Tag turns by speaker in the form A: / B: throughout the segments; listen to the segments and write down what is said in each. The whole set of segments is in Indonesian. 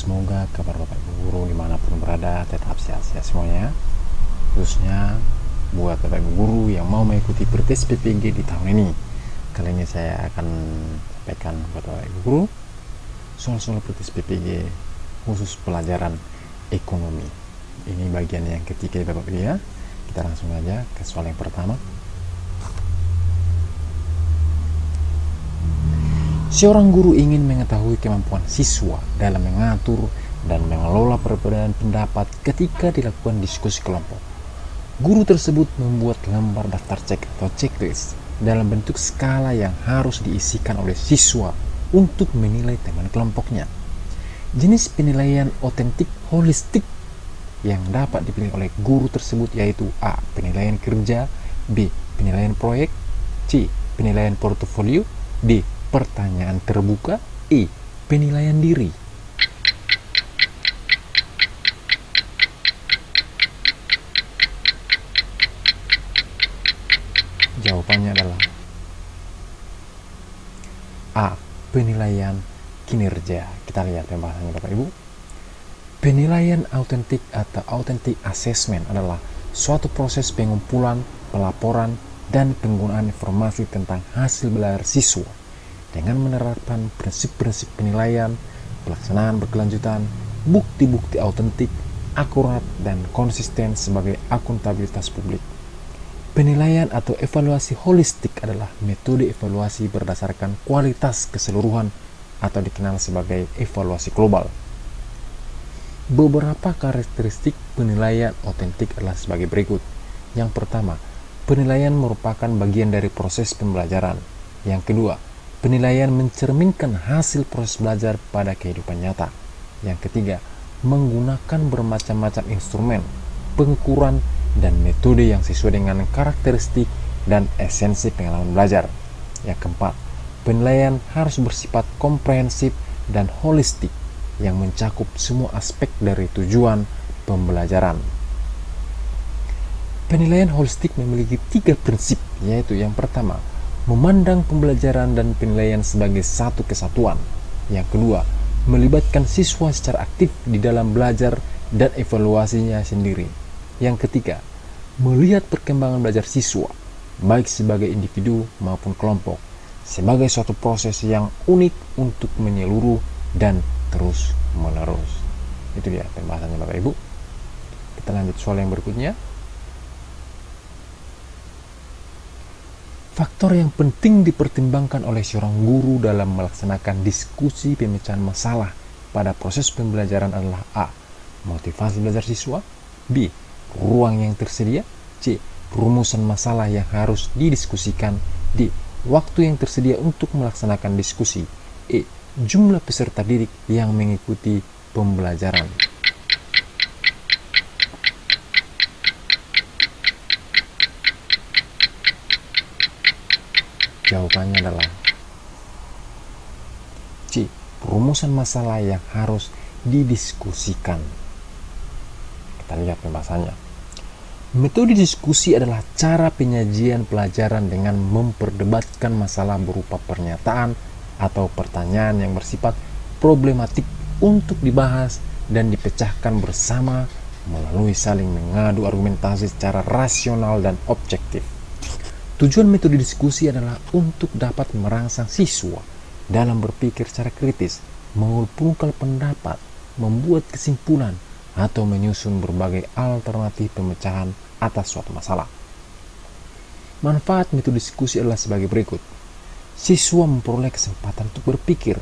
A: Semoga kabar Bapak Ibu Guru dimanapun berada tetap sehat-sehat semuanya. Khususnya buat Bapak Ibu Guru yang mau mengikuti bertes PPG di tahun ini. Kali ini saya akan sampaikan buat Bapak Ibu Guru soal-soal bertes PPG khusus pelajaran ekonomi. Ini bagian yang ketiga Bapak Ibu ya. Kita langsung aja ke soal yang pertama. Seorang guru ingin mengetahui kemampuan siswa dalam mengatur dan mengelola perbedaan pendapat ketika dilakukan diskusi kelompok. Guru tersebut membuat lembar daftar cek atau checklist dalam bentuk skala yang harus diisikan oleh siswa untuk menilai teman kelompoknya. Jenis penilaian otentik holistik yang dapat dipilih oleh guru tersebut yaitu A. Penilaian kerja, B. Penilaian proyek, C. Penilaian portofolio, D. Pertanyaan terbuka, E. Penilaian diri. Jawabannya adalah A. Penilaian kinerja. Kita lihat pembahasannya Bapak Ibu. Penilaian autentik atau authentic assessment adalah suatu proses pengumpulan, pelaporan, dan penggunaan informasi tentang hasil belajar siswa dengan menerapkan prinsip-prinsip penilaian, pelaksanaan berkelanjutan, bukti-bukti autentik, akurat, dan konsisten sebagai akuntabilitas publik. Penilaian atau evaluasi holistik adalah metode evaluasi berdasarkan kualitas keseluruhan atau dikenal sebagai evaluasi global. Beberapa karakteristik penilaian autentik adalah sebagai berikut. Yang pertama, penilaian merupakan bagian dari proses pembelajaran. Yang kedua, penilaian mencerminkan hasil proses belajar pada kehidupan nyata. Yang ketiga, menggunakan bermacam-macam instrumen, pengukuran, dan metode yang sesuai dengan karakteristik dan esensi pengalaman belajar. Yang keempat, penilaian harus bersifat komprehensif dan holistik yang mencakup semua aspek dari tujuan pembelajaran. Penilaian holistik memiliki 3 prinsip, yaitu yang pertama, memandang pembelajaran dan penilaian sebagai satu kesatuan. Yang kedua, melibatkan siswa secara aktif di dalam belajar dan evaluasinya sendiri. Yang ketiga, melihat perkembangan belajar siswa, baik sebagai individu maupun kelompok, sebagai suatu proses yang unik untuk menyeluruh dan terus menerus. Itu dia pembahasannya Bapak Ibu. Kita lanjut soal yang berikutnya. Faktor yang penting dipertimbangkan oleh seorang guru dalam melaksanakan diskusi pemecahan masalah pada proses pembelajaran adalah A. Motivasi belajar siswa, B. Ruang yang tersedia, C. Rumusan masalah yang harus didiskusikan, D. Waktu yang tersedia untuk melaksanakan diskusi, E. Jumlah peserta didik yang mengikuti pembelajaran. Jawabannya adalah C. Rumusan masalah yang harus didiskusikan. Kita lihat pembahasannya. Metode diskusi adalah cara penyajian pelajaran dengan memperdebatkan masalah berupa pernyataan atau pertanyaan yang bersifat problematik untuk dibahas dan dipecahkan bersama melalui saling mengadu argumentasi secara rasional dan objektif. Tujuan metode diskusi adalah untuk dapat merangsang siswa dalam berpikir secara kritis, mengumpulkan pendapat, membuat kesimpulan, atau menyusun berbagai alternatif pemecahan atas suatu masalah. Manfaat metode diskusi adalah sebagai berikut. Siswa memperoleh kesempatan untuk berpikir.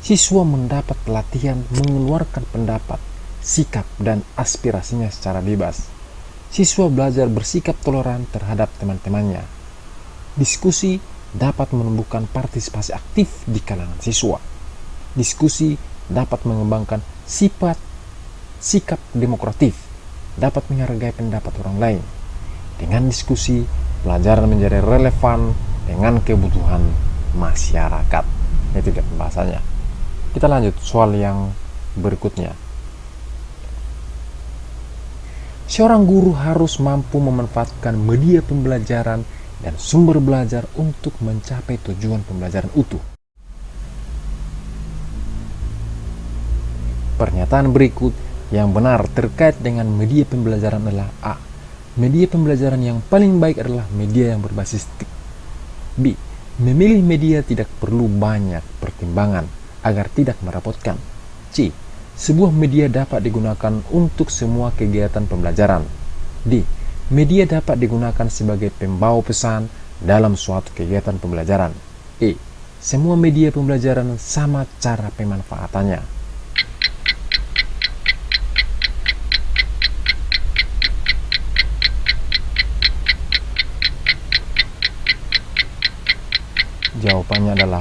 A: Siswa mendapat pelatihan mengeluarkan pendapat, sikap, dan aspirasinya secara bebas. Siswa belajar bersikap toleran terhadap teman-temannya. Diskusi dapat menumbuhkan partisipasi aktif di kalangan siswa. Diskusi dapat mengembangkan sikap demokratif, dapat menghargai pendapat orang lain. Dengan diskusi, pelajaran menjadi relevan dengan kebutuhan masyarakat. Itu dia pembahasannya. Kita lanjut soal yang berikutnya. Seorang guru harus mampu memanfaatkan media pembelajaran dan sumber belajar untuk mencapai tujuan pembelajaran utuh. Pernyataan berikut yang benar terkait dengan media pembelajaran adalah A. Media pembelajaran yang paling baik adalah media yang berbasis TIK. B. Memilih media tidak perlu banyak pertimbangan agar tidak merepotkan. C. Sebuah media dapat digunakan untuk semua kegiatan pembelajaran. D. Media dapat digunakan sebagai pembawa pesan dalam suatu kegiatan pembelajaran. E. Semua media pembelajaran sama cara pemanfaatannya. Jawabannya adalah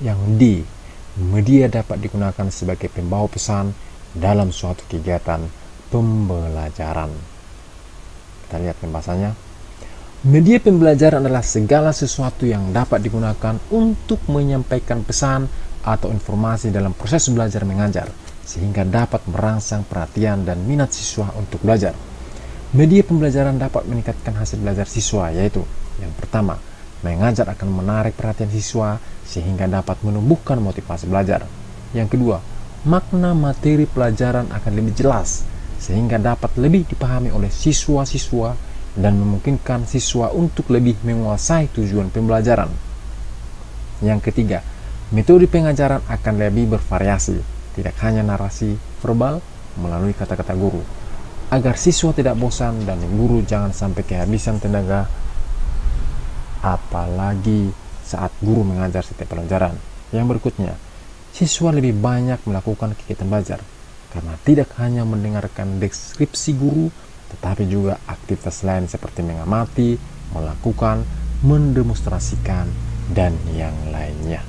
A: yang D. Media dapat digunakan sebagai pembawa pesan dalam suatu kegiatan pembelajaran. Kita lihat pembahasannya. Media pembelajaran adalah segala sesuatu yang dapat digunakan untuk menyampaikan pesan atau informasi dalam proses belajar mengajar, sehingga dapat merangsang perhatian dan minat siswa untuk belajar. Media pembelajaran dapat meningkatkan hasil belajar siswa, yaitu yang pertama, mengajar akan menarik perhatian siswa sehingga dapat menumbuhkan motivasi belajar. Yang kedua, makna materi pelajaran akan lebih jelas sehingga dapat lebih dipahami oleh siswa-siswa dan memungkinkan siswa untuk lebih menguasai tujuan pembelajaran. Yang ketiga, metode pengajaran akan lebih bervariasi, tidak hanya narasi verbal melalui kata-kata guru, agar siswa tidak bosan dan guru jangan sampai kehabisan tenaga, apalagi saat guru mengajar setiap pelajaran. Yang berikutnya, siswa lebih banyak melakukan kegiatan belajar karena tidak hanya mendengarkan deskripsi guru, tetapi juga aktivitas lain seperti mengamati, melakukan, mendemonstrasikan, dan yang lainnya.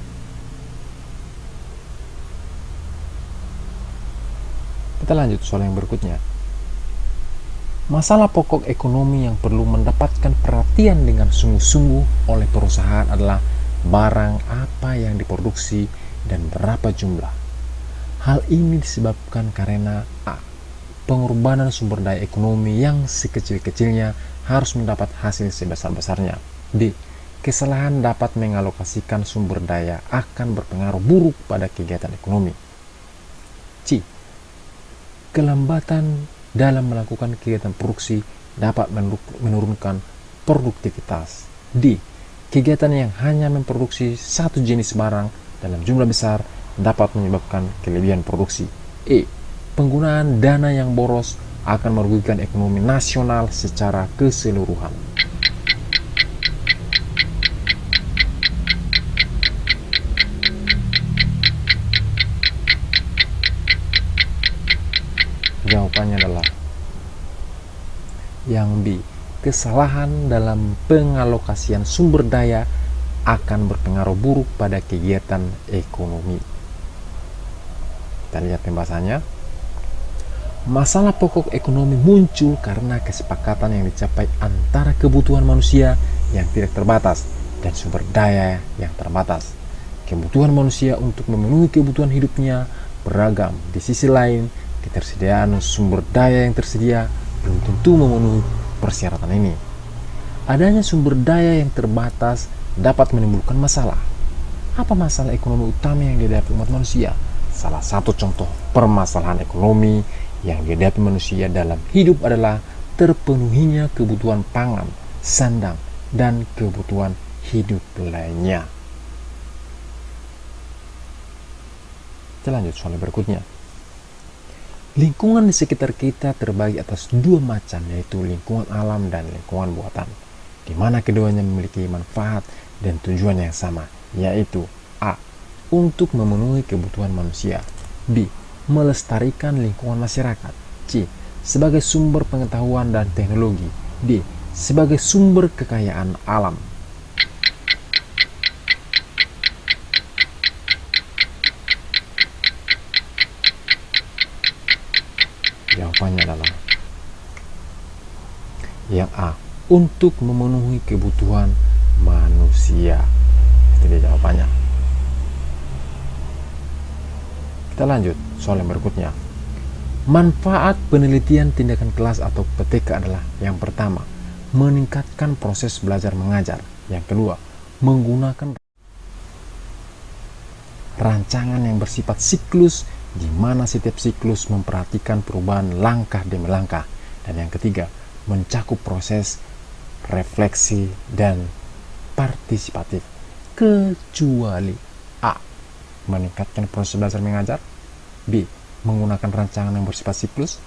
A: Kita lanjut soal yang berikutnya. Masalah pokok ekonomi yang perlu mendapatkan perhatian dengan sungguh-sungguh oleh perusahaan adalah barang apa yang diproduksi dan berapa jumlah. Hal ini disebabkan karena A. Pengorbanan sumber daya ekonomi yang sekecil-kecilnya harus mendapat hasil sebesar-besarnya. B. Kesalahan dapat mengalokasikan sumber daya akan berpengaruh buruk pada kegiatan ekonomi. C. Kelembatan dalam melakukan kegiatan produksi dapat menurunkan produktivitas. D. Kegiatan yang hanya memproduksi satu jenis barang dalam jumlah besar dapat menyebabkan kelebihan produksi. E. Penggunaan dana yang boros akan merugikan ekonomi nasional secara keseluruhan. Jawabannya adalah yang B. Kesalahan dalam pengalokasian sumber daya akan berpengaruh buruk pada kegiatan ekonomi. Kita lihat pembahasannya. Masalah pokok ekonomi muncul karena kesepakatan yang dicapai antara kebutuhan manusia yang tidak terbatas dan sumber daya yang terbatas. Kebutuhan manusia untuk memenuhi kebutuhan hidupnya beragam. Di sisi lain, ketersediaan sumber daya yang tersedia belum tentu memenuhi persyaratan ini. Adanya sumber daya yang terbatas dapat menimbulkan masalah. Apa masalah ekonomi utama yang dihadapi umat manusia? Salah satu contoh permasalahan ekonomi yang dihadapi manusia dalam hidup adalah terpenuhinya kebutuhan pangan, sandang, dan kebutuhan hidup lainnya. Kita lanjut soal berikutnya. Lingkungan di sekitar kita terbagi atas dua macam, yaitu lingkungan alam dan lingkungan buatan, di mana keduanya memiliki manfaat dan tujuan yang sama, yaitu A. Untuk memenuhi kebutuhan manusia, B. Melestarikan lingkungan masyarakat, C. Sebagai sumber pengetahuan dan teknologi, D. Sebagai sumber kekayaan alam. Jawabannya adalah yang A. Untuk memenuhi kebutuhan manusia. Itu dia jawabannya. Kita lanjut soal yang berikutnya. Manfaat penelitian tindakan kelas atau PTK adalah yang pertama, meningkatkan proses belajar mengajar. Yang kedua, menggunakan rancangan yang bersifat siklus, di mana setiap siklus memperhatikan perubahan langkah demi langkah. Dan yang ketiga, mencakup proses refleksi dan partisipatif, kecuali A. meningkatkan proses belajar mengajar, B. menggunakan rancangan yang bersifat siklus,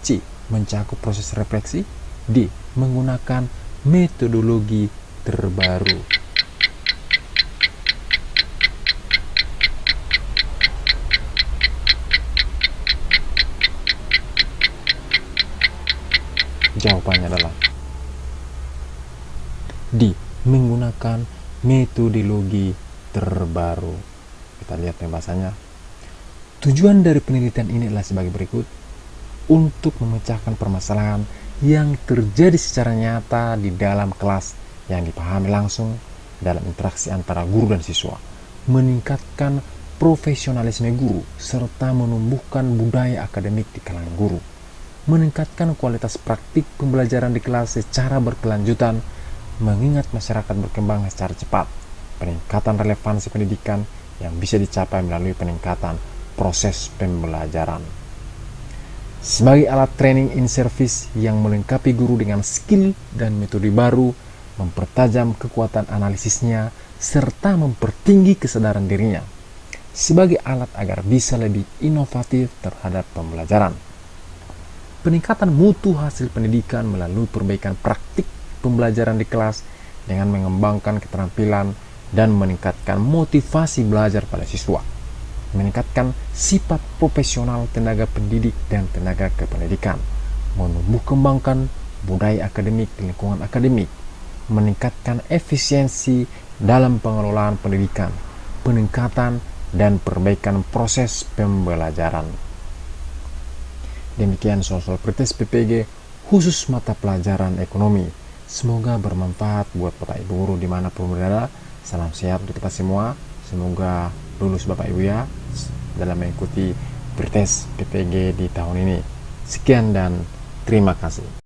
A: C. mencakup proses refleksi, D. menggunakan metodologi terbaru. Jawabannya adalah D. menggunakan metodologi terbaru. Kita lihat pembahasannya. Tujuan dari penelitian ini adalah sebagai berikut: untuk memecahkan permasalahan yang terjadi secara nyata di dalam kelas yang dipahami langsung dalam interaksi antara guru dan siswa, meningkatkan profesionalisme guru, serta menumbuhkan budaya akademik di kalangan guru, meningkatkan kualitas praktik pembelajaran di kelas secara berkelanjutan, mengingat masyarakat berkembang secara cepat, peningkatan relevansi pendidikan yang bisa dicapai melalui peningkatan proses pembelajaran. Sebagai alat training in service yang melengkapi guru dengan skill dan metode baru, mempertajam kekuatan analisisnya, serta mempertinggi kesadaran dirinya, sebagai alat agar bisa lebih inovatif terhadap pembelajaran. Peningkatan mutu hasil pendidikan melalui perbaikan praktik pembelajaran di kelas dengan mengembangkan keterampilan dan meningkatkan motivasi belajar pada siswa, meningkatkan sifat profesional tenaga pendidik dan tenaga kependidikan, menumbuh kembangkan budaya akademik di lingkungan akademik, meningkatkan efisiensi dalam pengelolaan pendidikan, peningkatan dan perbaikan proses pembelajaran. Demikian soal-soal pretest PPG khusus mata pelajaran ekonomi. Semoga bermanfaat buat Bapak Ibu guru dimanapun berada. Salam sehat untuk kita semua. Semoga lulus Bapak Ibu ya dalam mengikuti pretest PPG di tahun ini. Sekian dan terima kasih.